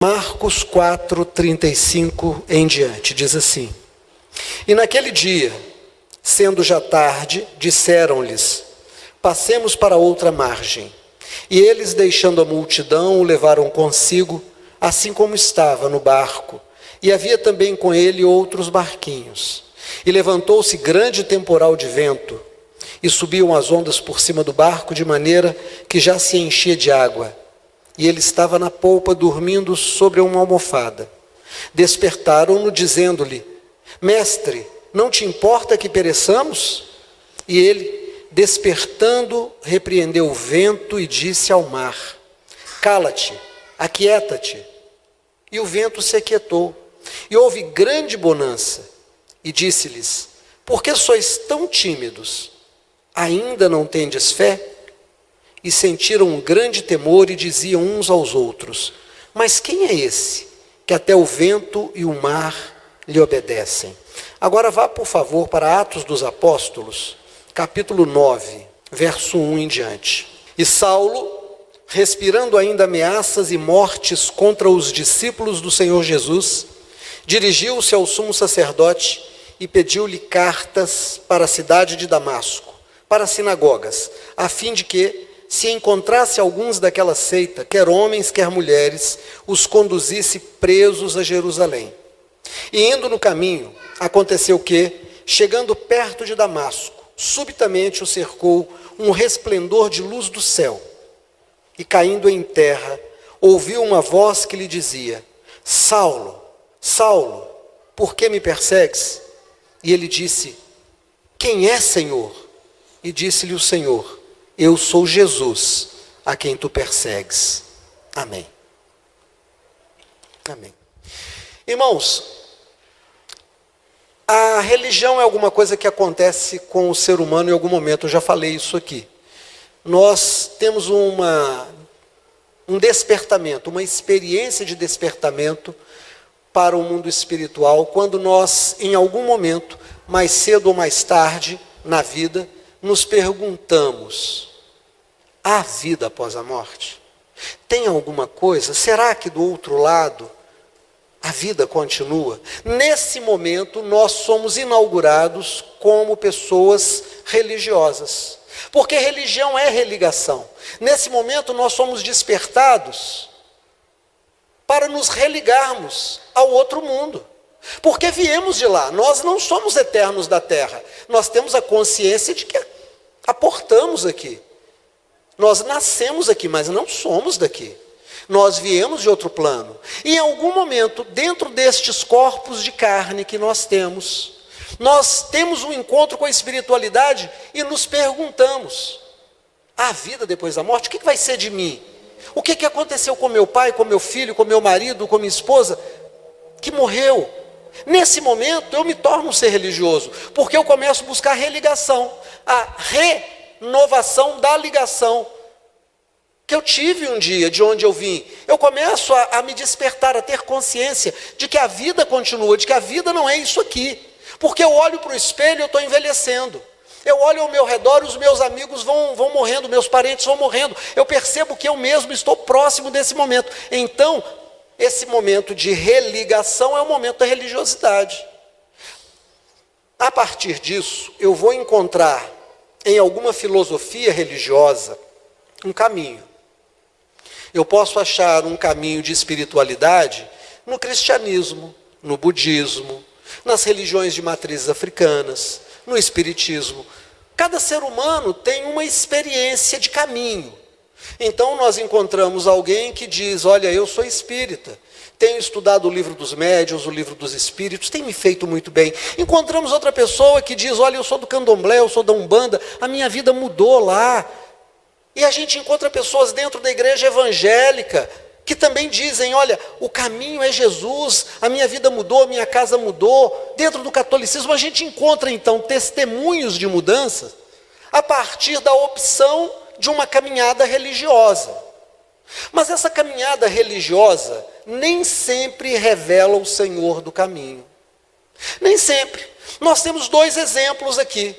Marcos 4, 35 em diante, diz assim: E naquele dia, sendo já tarde, disseram-lhes: Passemos para outra margem. E eles, deixando a multidão, o levaram consigo, assim como estava no barco. E havia também com ele outros barquinhos. E levantou-se grande temporal de vento, e subiam as ondas por cima do barco, de maneira que já se enchia de água. E ele estava na polpa, dormindo sobre uma almofada. Despertaram-no, dizendo-lhe: Mestre, não te importa que pereçamos? E ele, despertando, repreendeu o vento e disse ao mar: Cala-te, aquieta-te. E o vento se aquietou. E houve grande bonança. E disse-lhes: Por que sois tão tímidos? Ainda não tendes fé? E sentiram um grande temor e diziam uns aos outros: Mas quem é esse, que até o vento e o mar lhe obedecem? Agora vá, por favor, para Atos dos Apóstolos, capítulo 9, verso 1 em diante. E Saulo, respirando ainda ameaças e mortes contra os discípulos do Senhor Jesus, dirigiu-se ao sumo sacerdote e pediu-lhe cartas para a cidade de Damasco, para as sinagogas, a fim de que, se encontrasse alguns daquela seita, quer homens, quer mulheres, os conduzisse presos a Jerusalém. E indo no caminho, aconteceu que, chegando perto de Damasco, subitamente o cercou um resplendor de luz do céu. E caindo em terra, ouviu uma voz que lhe dizia: Saulo, Saulo, por que me persegues? E ele disse: Quem é, Senhor? E disse-lhe o Senhor: Eu sou Jesus, a quem tu persegues. Amém. Amém. Irmãos, a religião é alguma coisa que acontece com o ser humano em algum momento, eu já falei isso aqui. Nós temos um despertamento, uma experiência de despertamento para o mundo espiritual, quando nós, em algum momento, mais cedo ou mais tarde na vida, nos perguntamos: há vida após a morte? Tem alguma coisa? Será que do outro lado a vida continua? Nesse momento nós somos inaugurados como pessoas religiosas, porque religião é religação. Nesse momento nós somos despertados para nos religarmos ao outro mundo, porque viemos de lá. Nós não somos eternos da terra, nós temos a consciência de que aportamos aqui. Nós nascemos aqui, mas não somos daqui. Nós viemos de outro plano. E em algum momento, dentro destes corpos de carne que nós temos um encontro com a espiritualidade e nos perguntamos: há vida depois da morte? O que vai ser de mim? O que aconteceu com meu pai, com meu filho, com meu marido, com minha esposa, que morreu? Nesse momento eu me torno um ser religioso, porque eu começo a buscar a religação, a renovação da ligação que eu tive um dia, de onde eu vim. Eu começo a me despertar, a ter consciência de que a vida continua, de que a vida não é isso aqui. Porque eu olho para o espelho e eu estou envelhecendo. Eu olho ao meu redor, os meus amigos vão morrendo, meus parentes vão morrendo. Eu percebo que eu mesmo estou próximo desse momento. Então, esse momento de religação é o momento da religiosidade. A partir disso, eu vou encontrar em alguma filosofia religiosa um caminho. Eu posso achar um caminho de espiritualidade no cristianismo, no budismo, nas religiões de matrizes africanas, no espiritismo. Cada ser humano tem uma experiência de caminho. Então nós encontramos alguém que diz: olha, eu sou espírita, tenho estudado o livro dos médiuns, o livro dos espíritos, tem me feito muito bem. Encontramos outra pessoa que diz: olha, eu sou do candomblé, eu sou da umbanda, a minha vida mudou lá. E a gente encontra pessoas dentro da igreja evangélica que também dizem: olha, o caminho é Jesus, a minha vida mudou, a minha casa mudou. Dentro do catolicismo a gente encontra então testemunhos de mudança a partir da opção de uma caminhada religiosa. Mas essa caminhada religiosa nem sempre revela o Senhor do caminho. Nem sempre. Nós temos dois exemplos aqui.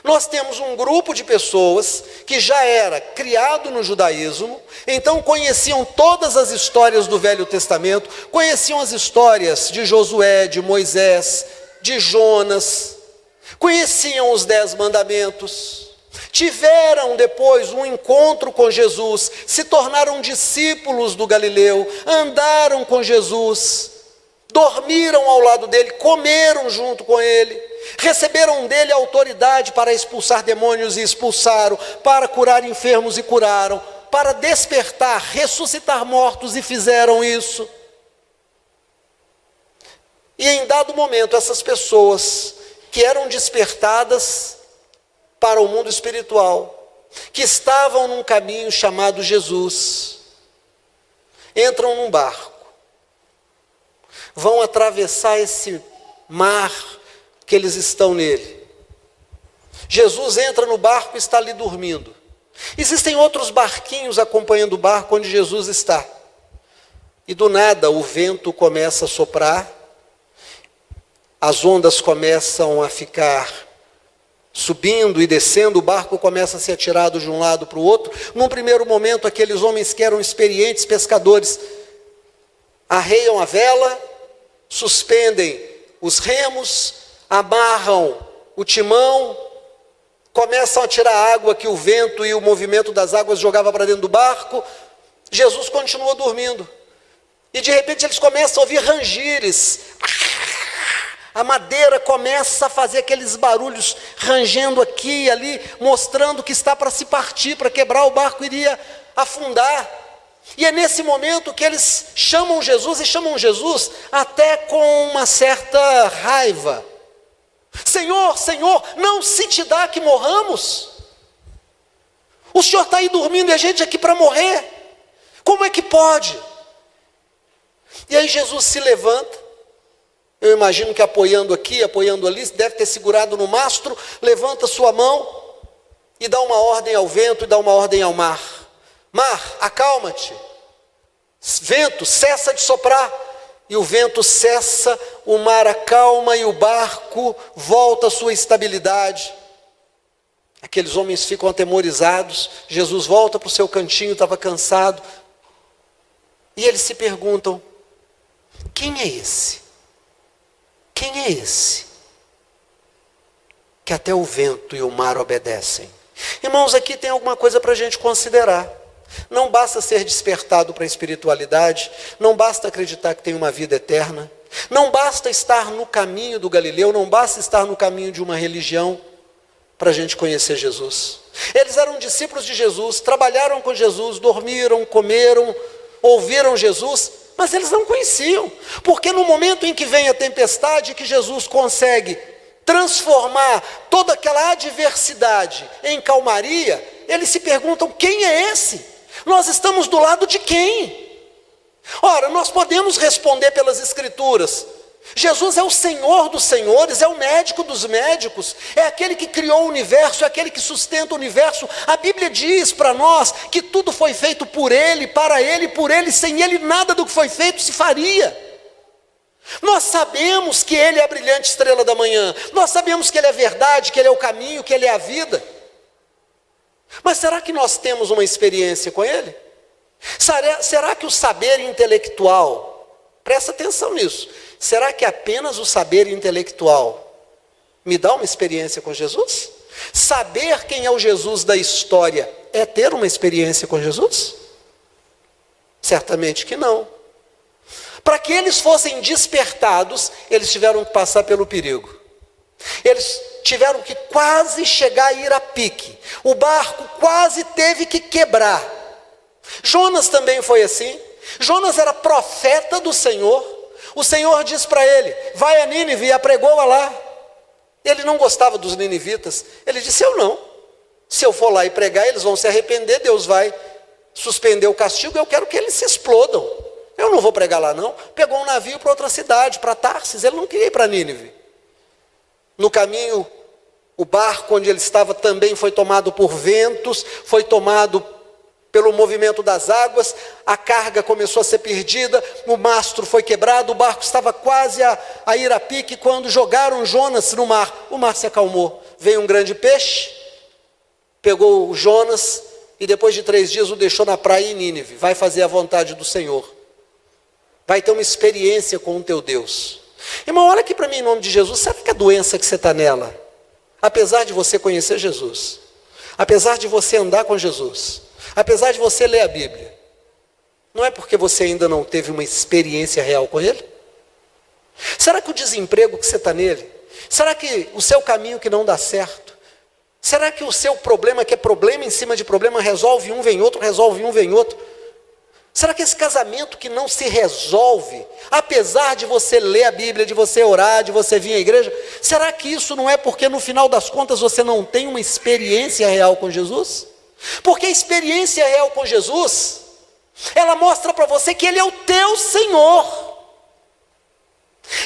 Nós temos um grupo de pessoas que já era criado no judaísmo, então conheciam todas as histórias do Velho Testamento, conheciam as histórias de Josué, de Moisés, de Jonas, conheciam os 10 mandamentos, tiveram depois um encontro com Jesus, se tornaram discípulos do Galileu, andaram com Jesus, dormiram ao lado dele, comeram junto com ele, receberam dele autoridade para expulsar demônios e expulsaram, para curar enfermos e curaram, para despertar, ressuscitar mortos e fizeram isso. E em dado momento, essas pessoas que eram despertadas para o mundo espiritual, que estavam num caminho chamado Jesus, entram num barco, vão atravessar esse mar que eles estão nele. Jesus entra no barco e está ali dormindo. Existem outros barquinhos acompanhando o barco onde Jesus está. E do nada o vento começa a soprar, as ondas começam a ficar subindo e descendo, o barco começa a ser atirado de um lado para o outro. Num primeiro momento, aqueles homens que eram experientes pescadores arreiam a vela, suspendem os remos, amarram o timão, começam a tirar a água que o vento e o movimento das águas jogava para dentro do barco. Jesus continua dormindo. E de repente eles começam a ouvir rangires. A madeira começa a fazer aqueles barulhos, rangendo aqui e ali, mostrando que está para se partir, para quebrar, o barco iria afundar. E é nesse momento que eles chamam Jesus, e chamam Jesus até com uma certa raiva. Senhor, Senhor, não se te dá que morramos? O Senhor está aí dormindo e a gente aqui para morrer. Como é que pode? E aí Jesus se levanta, eu imagino que apoiando aqui, apoiando ali, deve ter segurado no mastro, levanta sua mão e dá uma ordem ao vento e dá uma ordem ao mar. Mar, acalma-te. Vento, cessa de soprar. E o vento cessa, o mar acalma e o barco volta à sua estabilidade. Aqueles homens ficam atemorizados. Jesus volta para o seu cantinho, estava cansado. E eles se perguntam: quem é esse? Quem é esse? Que até o vento e o mar obedecem. Irmãos, aqui tem alguma coisa para a gente considerar. Não basta ser despertado para a espiritualidade, não basta acreditar que tem uma vida eterna, não basta estar no caminho do Galileu, não basta estar no caminho de uma religião para a gente conhecer Jesus. Eles eram discípulos de Jesus, trabalharam com Jesus, dormiram, comeram, ouviram Jesus, mas eles não conheciam, porque no momento em que vem a tempestade, que Jesus consegue transformar toda aquela adversidade em calmaria, eles se perguntam: quem é esse? Nós estamos do lado de quem? Ora, nós podemos responder pelas Escrituras. Jesus é o Senhor dos senhores, é o médico dos médicos, é aquele que criou o universo, é aquele que sustenta o universo. A Bíblia diz para nós que tudo foi feito por Ele, para Ele, por Ele, sem Ele nada do que foi feito se faria. Nós sabemos que Ele é a brilhante estrela da manhã, nós sabemos que Ele é a verdade, que Ele é o caminho, que Ele é a vida. Mas será que nós temos uma experiência com Ele? Será que o saber intelectual, presta atenção nisso, será que apenas o saber intelectual me dá uma experiência com Jesus? Saber quem é o Jesus da história é ter uma experiência com Jesus? Certamente que não. Para que eles fossem despertados, eles tiveram que passar pelo perigo. Eles tiveram que quase chegar a ir a pique. O barco quase teve que quebrar. Jonas também foi assim. Jonas era profeta do Senhor. O Senhor diz para ele: vai a Nínive e apregou-a lá. Ele não gostava dos ninivitas. Ele disse: eu não. Se eu for lá e pregar, eles vão se arrepender, Deus vai suspender o castigo, eu quero que eles se explodam. Eu não vou pregar lá não. Pegou um navio para outra cidade, para Tarsis. Ele não queria ir para Nínive. No caminho, o barco onde ele estava também foi tomado por ventos, foi tomado pelo movimento das águas, a carga começou a ser perdida, o mastro foi quebrado, o barco estava quase a ir a pique, quando jogaram Jonas no mar, o mar se acalmou. veio um grande peixe, pegou o Jonas e depois de 3 dias o deixou na praia em Nínive. Vai fazer a vontade do Senhor. Vai ter uma experiência com o teu Deus. Irmão, olha aqui para mim em nome de Jesus. Sabe que a doença que você está nela, apesar de você conhecer Jesus, apesar de você andar com Jesus, apesar de você ler a Bíblia, não é porque você ainda não teve uma experiência real com Ele? Será que o desemprego que você está nele, será que o seu caminho que não dá certo, será que o seu problema, que é problema em cima de problema, resolve um, vem outro, resolve um, vem outro? Será que esse casamento que não se resolve, apesar de você ler a Bíblia, de você orar, de você vir à igreja, será que isso não é porque no final das contas você não tem uma experiência real com Jesus? Porque a experiência real com Jesus, ela mostra para você que Ele é o teu Senhor.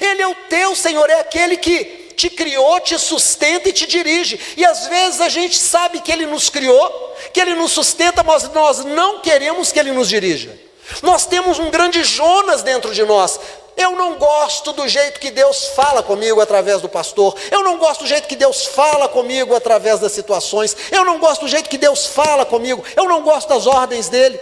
Ele é o teu Senhor, é aquele que te criou, te sustenta e te dirige. E às vezes a gente sabe que Ele nos criou, que Ele nos sustenta, mas nós não queremos que Ele nos dirija. Nós temos um grande Jonas dentro de nós. Eu não gosto do jeito que Deus fala comigo através do pastor. Eu não gosto do jeito que Deus fala comigo através das situações. Eu não gosto do jeito que Deus fala comigo. Eu não gosto das ordens dEle.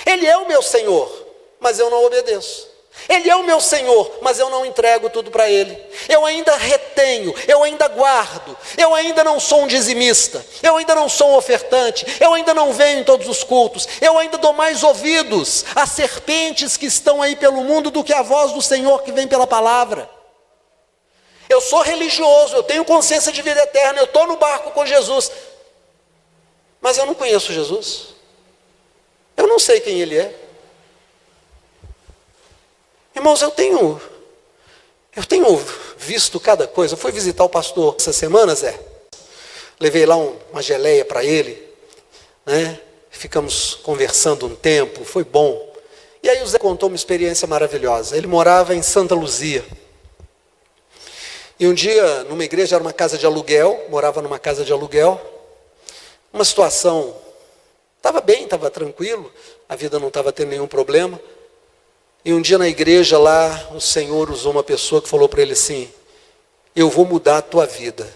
Ele é o meu Senhor, mas eu não obedeço. Ele é o meu Senhor, mas eu não entrego tudo para Ele. Eu ainda retenho, eu ainda guardo, eu ainda não sou um dizimista, eu ainda não sou um ofertante, eu ainda não venho em todos os cultos, eu ainda dou mais ouvidos às serpentes que estão aí pelo mundo do que à voz do Senhor que vem pela palavra. Eu sou religioso, eu tenho consciência de vida eterna, eu estou no barco com Jesus, mas eu não conheço Jesus, eu não sei quem Ele é. Irmãos, eu tenho visto cada coisa. Eu fui visitar o pastor essa semana, Zé. Levei lá uma geleia para ele, né? Ficamos conversando um tempo, foi bom. E aí o Zé contou uma experiência maravilhosa. Ele morava em Santa Luzia. E um dia, numa igreja, era uma casa de aluguel, morava numa casa de aluguel. Uma situação, estava bem, estava tranquilo, a vida não estava tendo nenhum problema. E um dia na igreja lá, o Senhor usou uma pessoa que falou para ele assim: eu vou mudar a tua vida.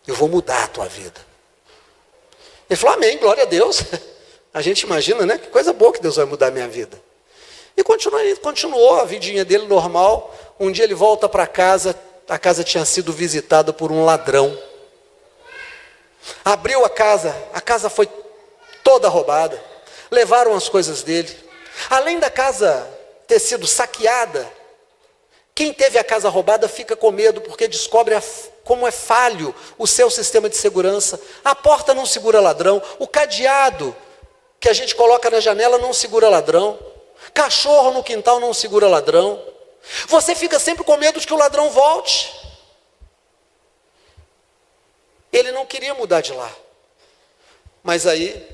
Eu vou mudar a tua vida. Ele falou: amém, glória a Deus. A gente imagina, né? Que coisa boa que Deus vai mudar a minha vida. E continuou a vidinha dele normal. Um dia ele volta para casa, a casa tinha sido visitada por um ladrão. Abriu a casa foi toda roubada. Levaram as coisas dele. Além da casa ter sido saqueada, quem teve a casa roubada fica com medo, porque descobre como é falho o seu sistema de segurança. A porta não segura ladrão, o cadeado que a gente coloca na janela não segura ladrão, cachorro no quintal não segura ladrão. Você fica sempre com medo de que o ladrão volte. Ele não queria mudar de lá, mas aí,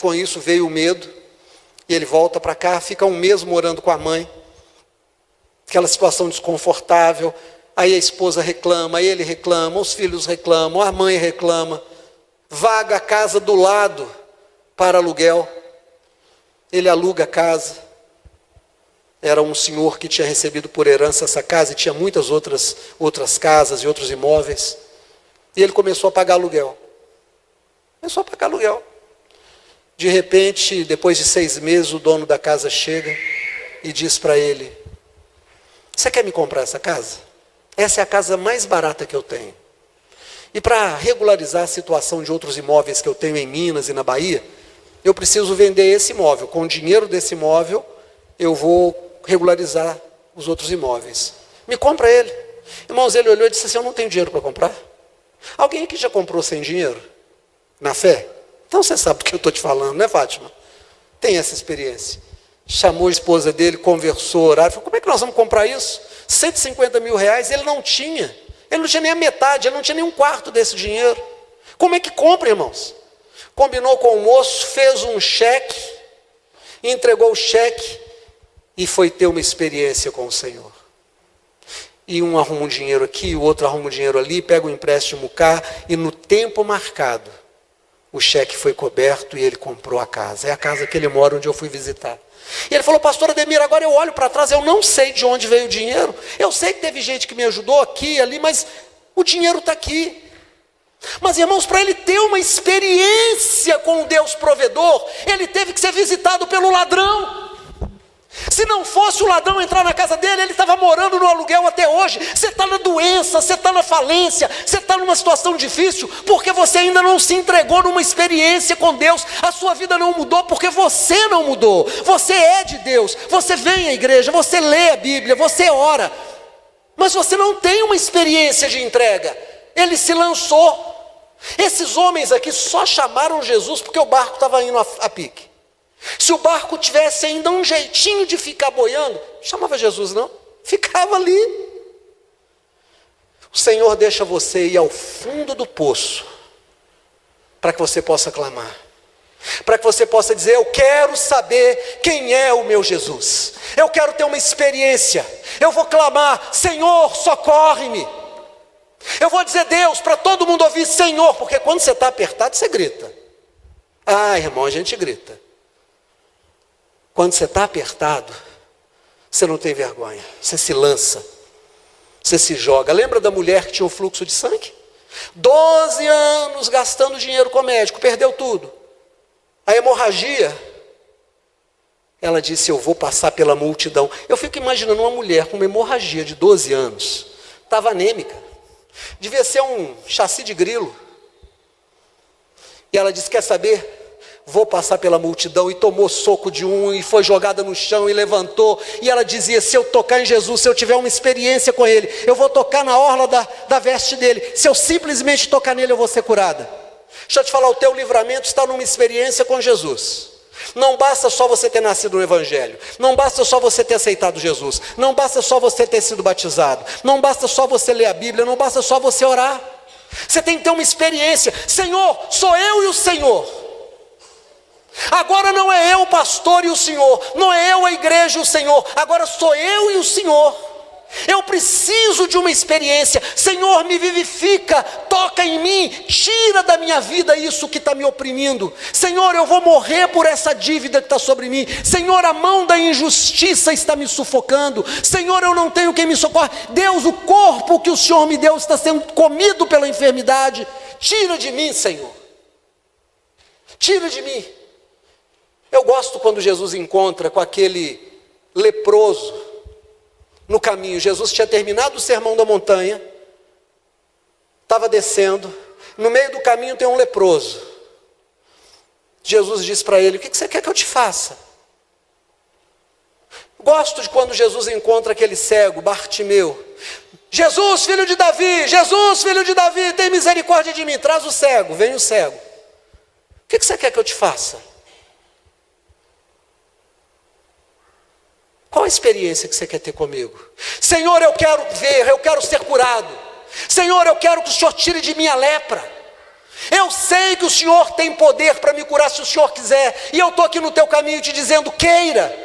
com isso veio o medo. E ele volta para cá, fica um mês morando com a mãe. Aquela situação desconfortável. Aí a esposa reclama, ele reclama, os filhos reclamam, a mãe reclama. Vaga a casa do lado para aluguel. Ele aluga a casa. Era um senhor que tinha recebido por herança essa casa e tinha muitas outras casas e outros imóveis. E ele começou a pagar aluguel. Começou a pagar aluguel. De repente, depois de 6 meses, o dono da casa chega e diz para ele: você quer me comprar essa casa? Essa é a casa mais barata que eu tenho. E para regularizar a situação de outros imóveis que eu tenho em Minas e na Bahia, eu preciso vender esse imóvel. Com o dinheiro desse imóvel, eu vou regularizar os outros imóveis. Me compra ele. Irmãos, ele olhou e disse assim: eu não tenho dinheiro para comprar. Alguém aqui já comprou sem dinheiro? Na fé? Então você sabe do que eu estou te falando, né, Fátima? Tem essa experiência. Chamou a esposa dele, conversou, oraram. Falou: como é que nós vamos comprar isso? 150 mil reais, ele não tinha. Ele não tinha nem a metade, ele não tinha nem um quarto desse dinheiro. Como é que compra, irmãos? Combinou com o moço, fez um cheque, entregou o cheque e foi ter uma experiência com o Senhor. E um arruma um dinheiro aqui, o outro arruma um dinheiro ali, pega um empréstimo cá, e no tempo marcado, o cheque foi coberto e ele comprou a casa. É a casa que ele mora, onde eu fui visitar. E ele falou: pastor Ademir, agora eu olho para trás, eu não sei de onde veio o dinheiro. Eu sei que teve gente que me ajudou aqui e ali, mas o dinheiro está aqui. Mas irmãos, para ele ter uma experiência com o Deus provedor, ele teve que ser visitado pelo ladrão. Se não fosse o ladrão entrar na casa dele, ele estava morando no aluguel até hoje. Você está na doença, você está na falência, você está numa situação difícil, porque você ainda não se entregou numa experiência com Deus. A sua vida não mudou porque você não mudou. Você é de Deus, você vem à igreja, você lê a Bíblia, você ora, mas você não tem uma experiência de entrega. Ele se lançou. Esses homens aqui só chamaram Jesus porque o barco estava indo a pique. Se o barco tivesse ainda um jeitinho de ficar boiando, chamava Jesus não, ficava ali. O Senhor deixa você ir ao fundo do poço, para que você possa clamar, para que você possa dizer: eu quero saber quem é o meu Jesus, eu quero ter uma experiência, eu vou clamar: Senhor, socorre-me. Eu vou dizer Deus para todo mundo ouvir: Senhor, porque quando você está apertado você grita. Ah, irmão, a gente grita. Quando você está apertado, você não tem vergonha, você se lança, você se joga. Lembra da mulher que tinha um fluxo de sangue? 12 anos gastando dinheiro com o médico, perdeu tudo. A hemorragia, ela disse: eu vou passar pela multidão. Eu fico imaginando uma mulher com uma hemorragia de 12 anos, estava anêmica, devia ser um chassi de grilo. E ela disse: quer saber? Vou passar pela multidão. E tomou soco de um, e foi jogada no chão, e levantou. E ela dizia: se eu tocar em Jesus, se eu tiver uma experiência com Ele, eu vou tocar na orla da veste dele. Se eu simplesmente tocar nele, eu vou ser curada. Deixa eu te falar, o teu livramento está numa experiência com Jesus. Não basta só você ter nascido no Evangelho, não basta só você ter aceitado Jesus, não basta só você ter sido batizado, não basta só você ler a Bíblia, não basta só você orar. Você tem que ter uma experiência. Senhor, sou eu e o Senhor. Agora não é eu o pastor e o Senhor, não é eu a igreja e o Senhor, agora sou eu e o Senhor. Eu preciso de uma experiência. Senhor, me vivifica, toca em mim, tira da minha vida isso que está me oprimindo. Senhor, eu vou morrer por essa dívida que está sobre mim. Senhor, a mão da injustiça está me sufocando. Senhor, eu não tenho quem me socorra. Deus, o corpo que o Senhor me deu está sendo comido pela enfermidade. Tira de mim, Senhor, tira de mim. Eu gosto quando Jesus encontra com aquele leproso no caminho. Jesus tinha terminado o sermão da montanha, estava descendo, no meio do caminho tem um leproso. Jesus diz para ele: o que você quer que eu te faça? Gosto de quando Jesus encontra aquele cego, Bartimeu. Jesus, filho de Davi, Jesus, filho de Davi, tem misericórdia de mim. Traz o cego. Vem o cego. O que você quer que eu te faça? Qual a experiência que você quer ter comigo? Senhor, eu quero ver, eu quero ser curado. Senhor, eu quero que o Senhor tire de mim a lepra. Eu sei que o Senhor tem poder para me curar se o Senhor quiser. E eu estou aqui no teu caminho te dizendo: queira.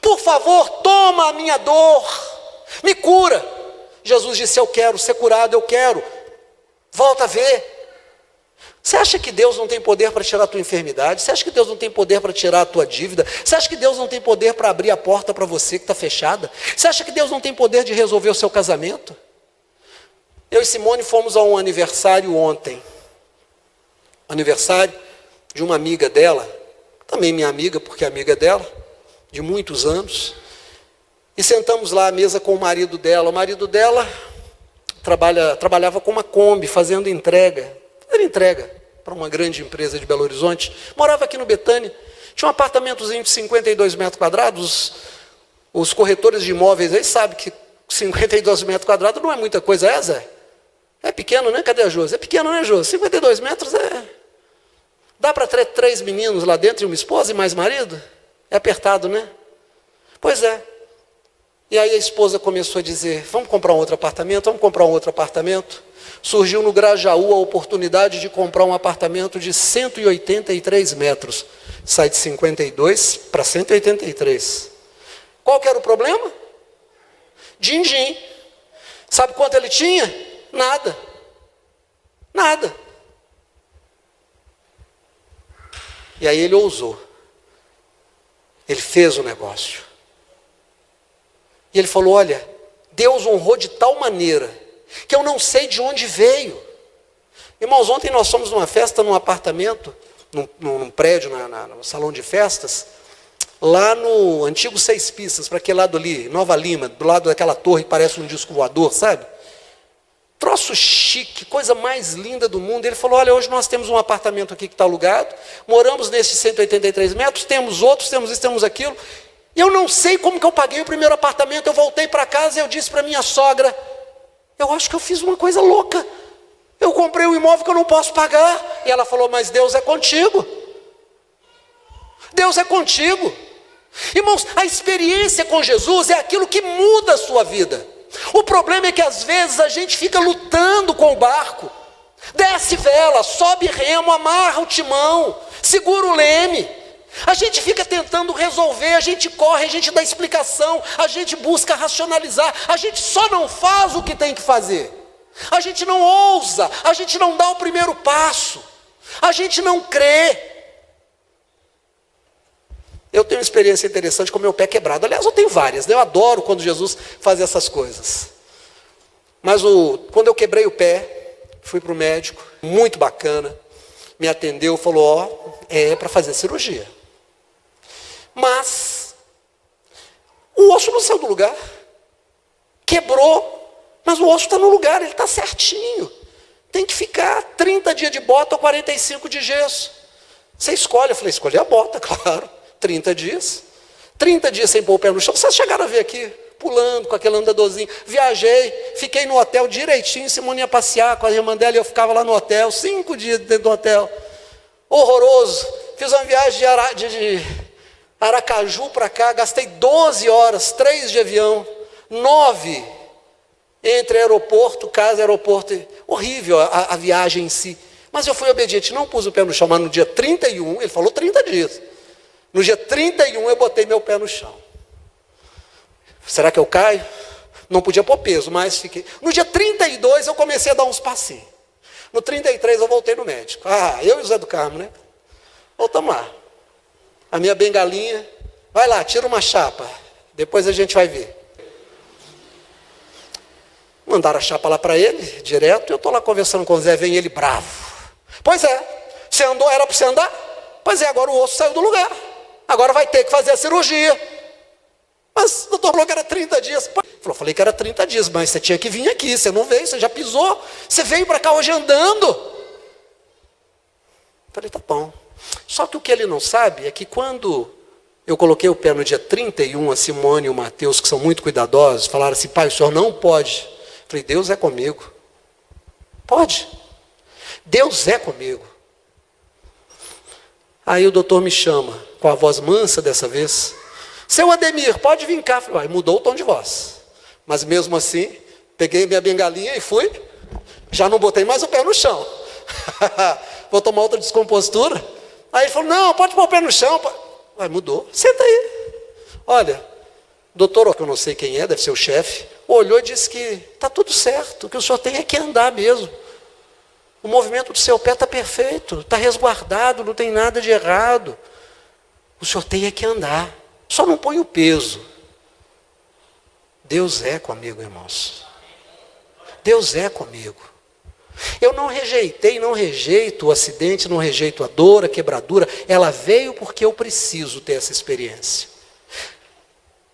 Por favor, toma a minha dor, me cura. Jesus disse: eu quero ser curado, eu quero. Volta a ver. Você acha que Deus não tem poder para tirar a tua enfermidade? Você acha que Deus não tem poder para tirar a tua dívida? Você acha que Deus não tem poder para abrir a porta para você que está fechada? Você acha que Deus não tem poder de resolver o seu casamento? Eu e Simone fomos a um aniversário ontem. Aniversário de uma amiga dela, também minha amiga, porque é amiga dela, de muitos anos. E sentamos lá à mesa com o marido dela. O marido dela trabalhava com uma Kombi, fazendo entrega para uma grande empresa de Belo Horizonte. Morava aqui no Betânia, tinha um apartamentozinho de 52 metros quadrados. Os corretores de imóveis aí sabem que 52 metros quadrados não é muita coisa, é, Zé? É pequeno, né? Cadê a Josi? É pequeno, né, Josi? 52 metros dá para ter 3 meninos lá dentro e uma esposa e mais marido? É apertado, né? Pois é. E aí a esposa começou a dizer: vamos comprar um outro apartamento, vamos comprar um outro apartamento. Surgiu no Grajaú a oportunidade de comprar um apartamento de 183 metros. Sai de 52 para 183. Qual que era o problema? Din-din. Sabe quanto ele tinha? Nada. E aí ele ousou. Ele fez o negócio. E ele falou, olha, Deus honrou de tal maneira que eu não sei de onde veio. Irmãos, ontem nós fomos numa festa num apartamento, num prédio, no salão de festas, lá no antigo Seis Pistas, para aquele lado ali, Nova Lima, do lado daquela torre que parece um disco voador, sabe? Troço chique, coisa mais linda do mundo. Ele falou, olha, hoje nós temos um apartamento aqui que está alugado, moramos nesses 183 metros, temos outros, temos isso, temos aquilo. E eu não sei como que eu paguei o primeiro apartamento. Eu voltei para casa e eu disse para minha sogra, eu acho que eu fiz uma coisa louca. Eu comprei um imóvel que eu não posso pagar. E ela falou, mas Deus é contigo. Deus é contigo. Irmãos, a experiência com Jesus é aquilo que muda a sua vida. O problema é que às vezes a gente fica lutando com o barco. Desce vela, sobe remo, amarra o timão, segura o leme. A gente fica tentando resolver, a gente corre, a gente dá explicação, a gente busca racionalizar, a gente só não faz o que tem que fazer. A gente não ousa, a gente não dá o primeiro passo, a gente não crê. Eu tenho uma experiência interessante com o meu pé quebrado. Aliás, eu tenho várias, né? Eu adoro quando Jesus faz essas coisas. Mas quando eu quebrei o pé, fui para o médico, muito bacana, me atendeu, falou, ó, é para fazer cirurgia. Mas o osso não saiu do lugar. Quebrou, mas o osso está no lugar, ele está certinho. Tem que ficar 30 dias de bota ou 45 de gesso. Você escolhe. Eu falei, escolhi a bota, claro. 30 dias. 30 dias sem pôr o pé no chão. Vocês chegaram a ver aqui, pulando com aquele andadorzinho. Viajei, fiquei no hotel direitinho. Simone ia passear com a irmã dela e eu ficava lá no hotel. 5 dias dentro do hotel. Horroroso. Fiz uma viagem de Aracaju para cá, gastei 12 horas, 3 de avião, 9 entre aeroporto, casa, aeroporto. Horrível a viagem em si. Mas eu fui obediente, não pus o pé no chão, mas no dia 31, ele falou 30 dias. No dia 31 eu botei meu pé no chão. Será que eu caio? Não podia pôr peso, mas fiquei. No dia 32 eu comecei a dar uns passinhos. No 33 eu voltei no médico. Eu e o Zé do Carmo, né? Voltamos lá. A minha bengalinha, vai lá, tira uma chapa, depois a gente vai ver. Mandaram a chapa lá para ele, direto, eu estou lá conversando com o Zé, vem ele bravo. Pois é, você andou, era para você andar? Pois é, agora o osso saiu do lugar, agora vai ter que fazer a cirurgia. Mas o doutor falou que era 30 dias. Falei que era 30 dias, mas você tinha que vir aqui, você não veio, você já pisou, você veio para cá hoje andando. Falei, tá bom. Só que o que ele não sabe é que quando eu coloquei o pé no dia 31, a Simone e o Mateus, que são muito cuidadosos, falaram assim, pai, o senhor não pode. Falei, Deus é comigo. Pode. Deus é comigo. Aí o doutor me chama, com a voz mansa dessa vez. Seu Ademir, pode vir cá. Falei, mudou o tom de voz. Mas mesmo assim, peguei minha bengalinha e fui. Já não botei mais o pé no chão. Vou tomar outra descompostura. Aí ele falou, não, pode pôr o pé no chão. Mudou. Senta aí. Olha, doutor, que eu não sei quem é, deve ser o chefe, olhou e disse que está tudo certo, que o senhor tem é que andar mesmo. O movimento do seu pé está perfeito, está resguardado, não tem nada de errado. O senhor tem é que andar. Só não põe o peso. Deus é comigo, irmãos. Deus é comigo. Eu não rejeitei, não rejeito o acidente, não rejeito a dor, a quebradura. Ela veio porque eu preciso ter essa experiência.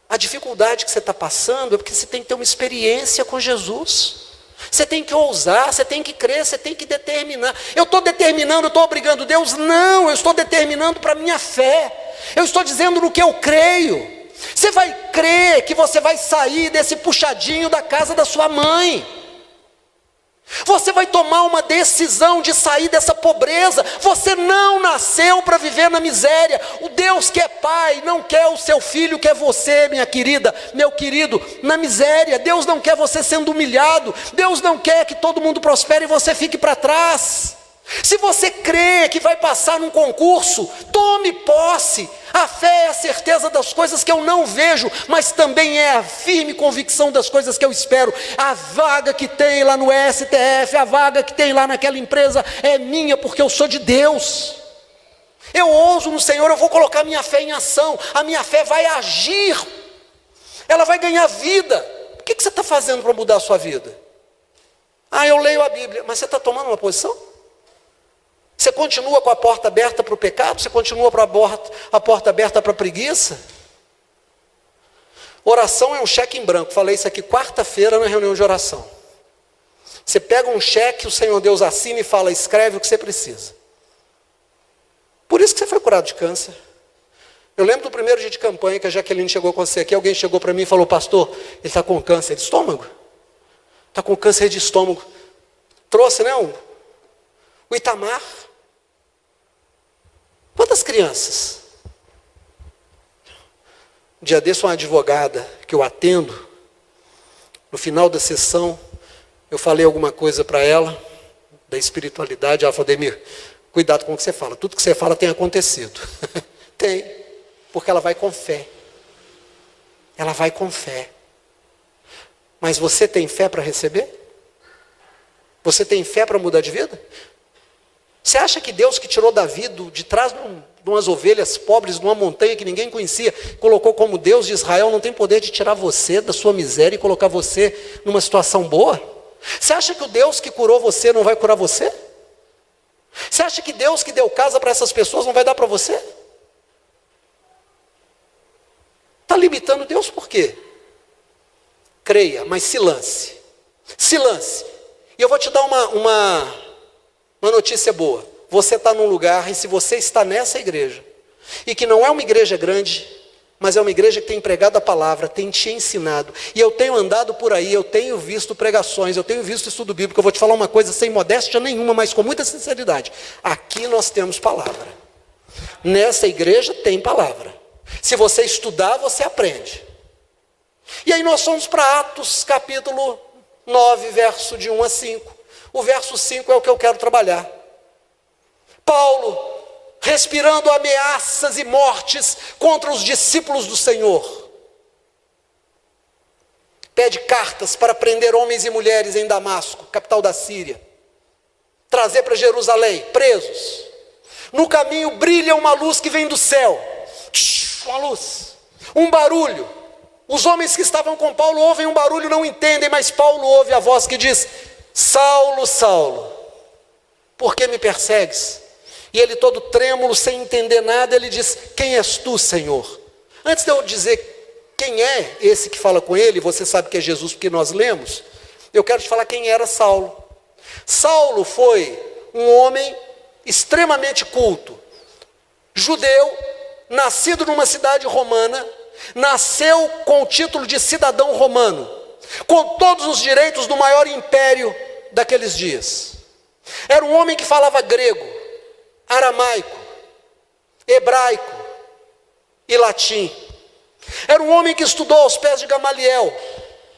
A dificuldade que você está passando é porque você tem que ter uma experiência com Jesus. Você tem que ousar, você tem que crer, você tem que determinar. Eu estou determinando, eu estou obrigando Deus? Não, eu estou determinando para a minha fé. Eu estou dizendo no que eu creio. Você vai crer que você vai sair desse puxadinho da casa da sua mãe. Você vai tomar uma decisão de sair dessa pobreza. Você não nasceu para viver na miséria. O Deus que é pai não quer o seu filho, quer você, minha querida, meu querido, na miséria. Deus não quer você sendo humilhado. Deus não quer que todo mundo prospere e você fique para trás. Se você crê que vai passar num concurso, tome posse. A fé é a certeza das coisas que eu não vejo, mas também é a firme convicção das coisas que eu espero. A vaga que tem lá no STF, a vaga que tem lá naquela empresa é minha, porque eu sou de Deus. Eu ouso no Senhor, eu vou colocar minha fé em ação. A minha fé vai agir. Ela vai ganhar vida. O que você está fazendo para mudar a sua vida? Eu leio a Bíblia. Mas você está tomando uma posição? Você continua com a porta aberta para o pecado? Você continua com a porta aberta para a preguiça? Oração é um cheque em branco. Falei isso aqui quarta-feira na reunião de oração. Você pega um cheque, o Senhor Deus assina e fala, escreve o que você precisa. Por isso que você foi curado de câncer. Eu lembro do primeiro dia de campanha que a Jaqueline chegou com você aqui, alguém chegou para mim e falou, pastor, ele está com câncer de estômago. Está com câncer de estômago. Trouxe, né, o Itamar. Quantas crianças? Um dia desse, uma advogada que eu atendo, no final da sessão, eu falei alguma coisa para ela, da espiritualidade, ela falou, Demir, cuidado com o que você fala, tudo que você fala tem acontecido. Tem, porque ela vai com fé. Ela vai com fé. Mas você tem fé para receber? Você tem fé para mudar de vida? Você acha que Deus que tirou Davi de trás de umas ovelhas pobres, de uma montanha que ninguém conhecia, colocou como Deus de Israel, não tem poder de tirar você da sua miséria e colocar você numa situação boa? Você acha que o Deus que curou você não vai curar você? Você acha que Deus que deu casa para essas pessoas não vai dar para você? Está limitando Deus por quê? Creia, mas se lance. Se lance. E eu vou te dar uma notícia boa. Você está num lugar, e se você está nessa igreja, e que não é uma igreja grande, mas é uma igreja que tem pregado a palavra, tem te ensinado, e eu tenho andado por aí, eu tenho visto pregações, eu tenho visto estudo bíblico, eu vou te falar uma coisa sem modéstia nenhuma, mas com muita sinceridade. Aqui nós temos palavra. Nessa igreja tem palavra. Se você estudar, você aprende. E aí nós fomos para Atos capítulo 9, verso de 1 a 5. O verso 5 é o que eu quero trabalhar. Paulo, respirando ameaças e mortes contra os discípulos do Senhor, pede cartas para prender homens e mulheres em Damasco, capital da Síria, trazer para Jerusalém, presos. No caminho brilha uma luz que vem do céu, uma luz, um barulho. Os homens que estavam com Paulo ouvem um barulho, não entendem, mas Paulo ouve a voz que diz, Saulo, Saulo, por que me persegues? E ele todo trêmulo, sem entender nada, ele diz, quem és tu, Senhor? Antes de eu dizer quem é esse que fala com ele, você sabe que é Jesus porque nós lemos, eu quero te falar quem era Saulo. Saulo foi um homem extremamente culto, judeu, nascido numa cidade romana, nasceu com o título de cidadão romano, com todos os direitos do maior império daqueles dias. Era um homem que falava grego, aramaico, hebraico e latim. Era um homem que estudou aos pés de Gamaliel,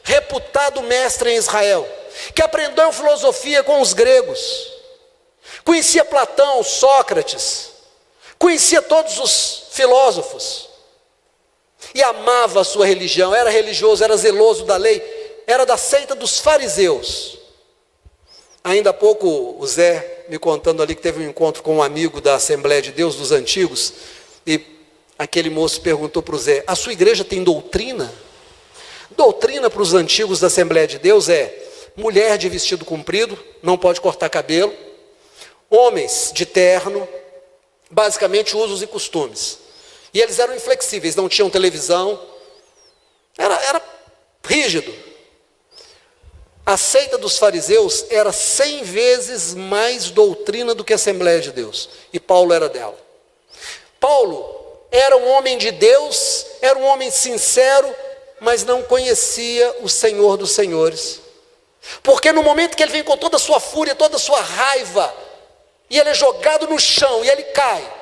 reputado mestre em Israel, que aprendeu filosofia com os gregos, conhecia Platão, Sócrates, conhecia todos os filósofos e amava a sua religião, era religioso, era zeloso da lei, era da seita dos fariseus. Ainda há pouco o Zé me contando ali que teve um encontro com um amigo da Assembleia de Deus dos antigos, e aquele moço perguntou para o Zé, a sua igreja tem doutrina? Doutrina para os antigos da Assembleia de Deus é mulher de vestido comprido, não pode cortar cabelo, homens de terno, basicamente usos e costumes. E eles eram inflexíveis, não tinham televisão, era rígido. A seita dos fariseus era 100 vezes mais doutrina do que a Assembleia de Deus. E Paulo era dela. Paulo era um homem de Deus, era um homem sincero, mas não conhecia o Senhor dos Senhores. Porque no momento que ele vem com toda a sua fúria, toda a sua raiva, e ele é jogado no chão, e ele cai,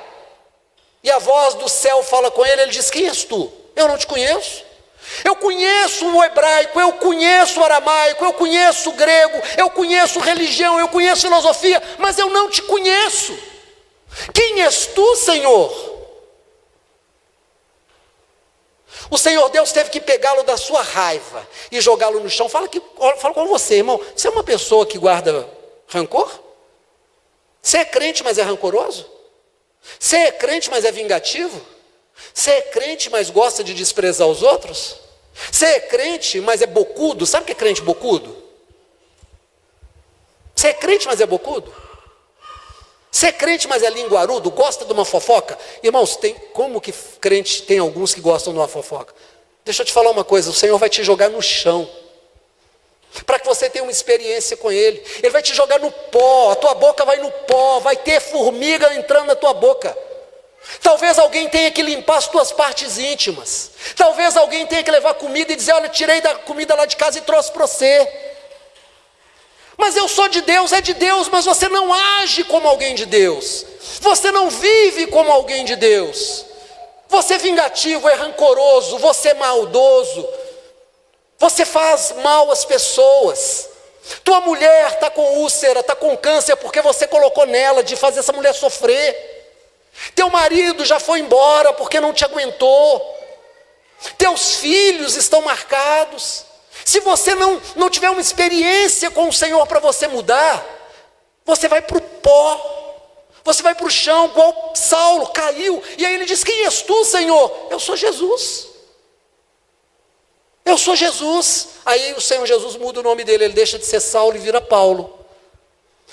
e a voz do céu fala com ele, ele diz, quem és tu? Eu não te conheço. Eu conheço o hebraico, eu conheço o aramaico, eu conheço o grego, eu conheço religião, eu conheço filosofia, mas eu não te conheço. Quem és tu, Senhor? O Senhor Deus teve que pegá-lo da sua raiva e jogá-lo no chão. Fala com você, irmão. Você é uma pessoa que guarda rancor? Você é crente, mas é rancoroso? Você é crente, mas é vingativo? Você é crente, mas gosta de desprezar os outros? Você é crente, mas é bocudo? Sabe o que é crente bocudo? Você é crente, mas é bocudo? Você é crente, mas é linguarudo? Gosta de uma fofoca? Irmãos, como que crente tem alguns que gostam de uma fofoca? Deixa eu te falar uma coisa, o Senhor vai te jogar no chão, para que você tenha uma experiência com Ele. Ele vai te jogar no pó, a tua boca vai no pó, vai ter formiga entrando na tua boca. Talvez alguém tenha que limpar as tuas partes íntimas. Talvez alguém tenha que levar comida e dizer, olha, tirei da comida lá de casa e trouxe para você. Mas eu sou de Deus, é de Deus, mas você não age como alguém de Deus. Você não vive como alguém de Deus. Você é vingativo, é rancoroso, você é maldoso. Você faz mal às pessoas. Tua mulher está com úlcera, está com câncer, porque você colocou nela de fazer essa mulher sofrer. Teu marido já foi embora porque não te aguentou. Teus filhos estão marcados. Se você não tiver uma experiência com o Senhor para você mudar, você vai para o pó. Você vai para o chão, igual Saulo, caiu. E aí ele diz, quem és tu, Senhor? Eu sou Jesus. Eu sou Jesus. Aí o Senhor Jesus muda o nome dele, ele deixa de ser Saulo e vira Paulo.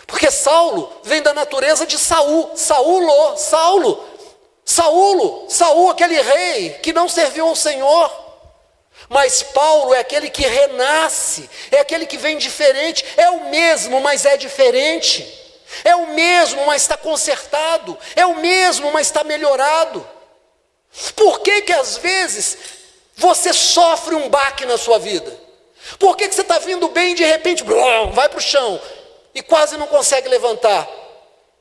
Porque Saulo vem da natureza de Saul. Saulo, aquele rei que não serviu ao Senhor. Mas Paulo é aquele que renasce, é aquele que vem diferente. É o mesmo, mas é diferente. É o mesmo, mas está consertado. É o mesmo, mas está melhorado. Por que que às vezes você sofre um baque na sua vida? Por que que você está vindo bem e de repente vai para o chão e quase não consegue levantar?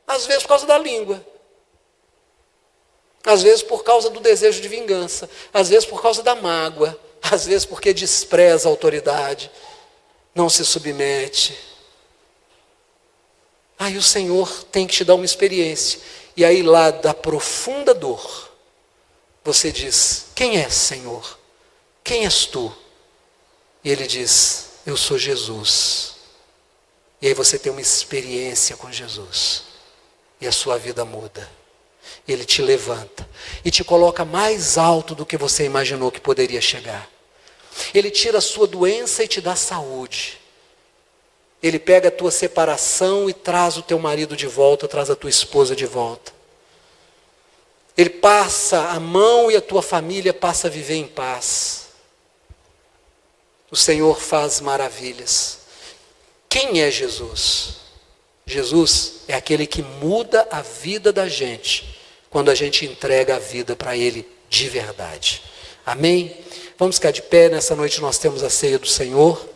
Às vezes por causa da língua. Às vezes por causa do desejo de vingança. Às vezes por causa da mágoa. Às vezes porque despreza a autoridade. Não se submete. Aí o Senhor tem que te dar uma experiência. E aí lá da profunda dor, você diz, quem és, Senhor? Quem és tu? E ele diz, eu sou Jesus. E aí você tem uma experiência com Jesus. E a sua vida muda. Ele te levanta e te coloca mais alto do que você imaginou que poderia chegar. Ele tira a sua doença e te dá saúde. Ele pega a tua separação e traz o teu marido de volta, traz a tua esposa de volta. Ele passa a mão e a tua família passa a viver em paz. O Senhor faz maravilhas. Quem é Jesus? Jesus é aquele que muda a vida da gente, quando a gente entrega a vida para Ele de verdade. Amém? Vamos ficar de pé, nessa noite nós temos a ceia do Senhor.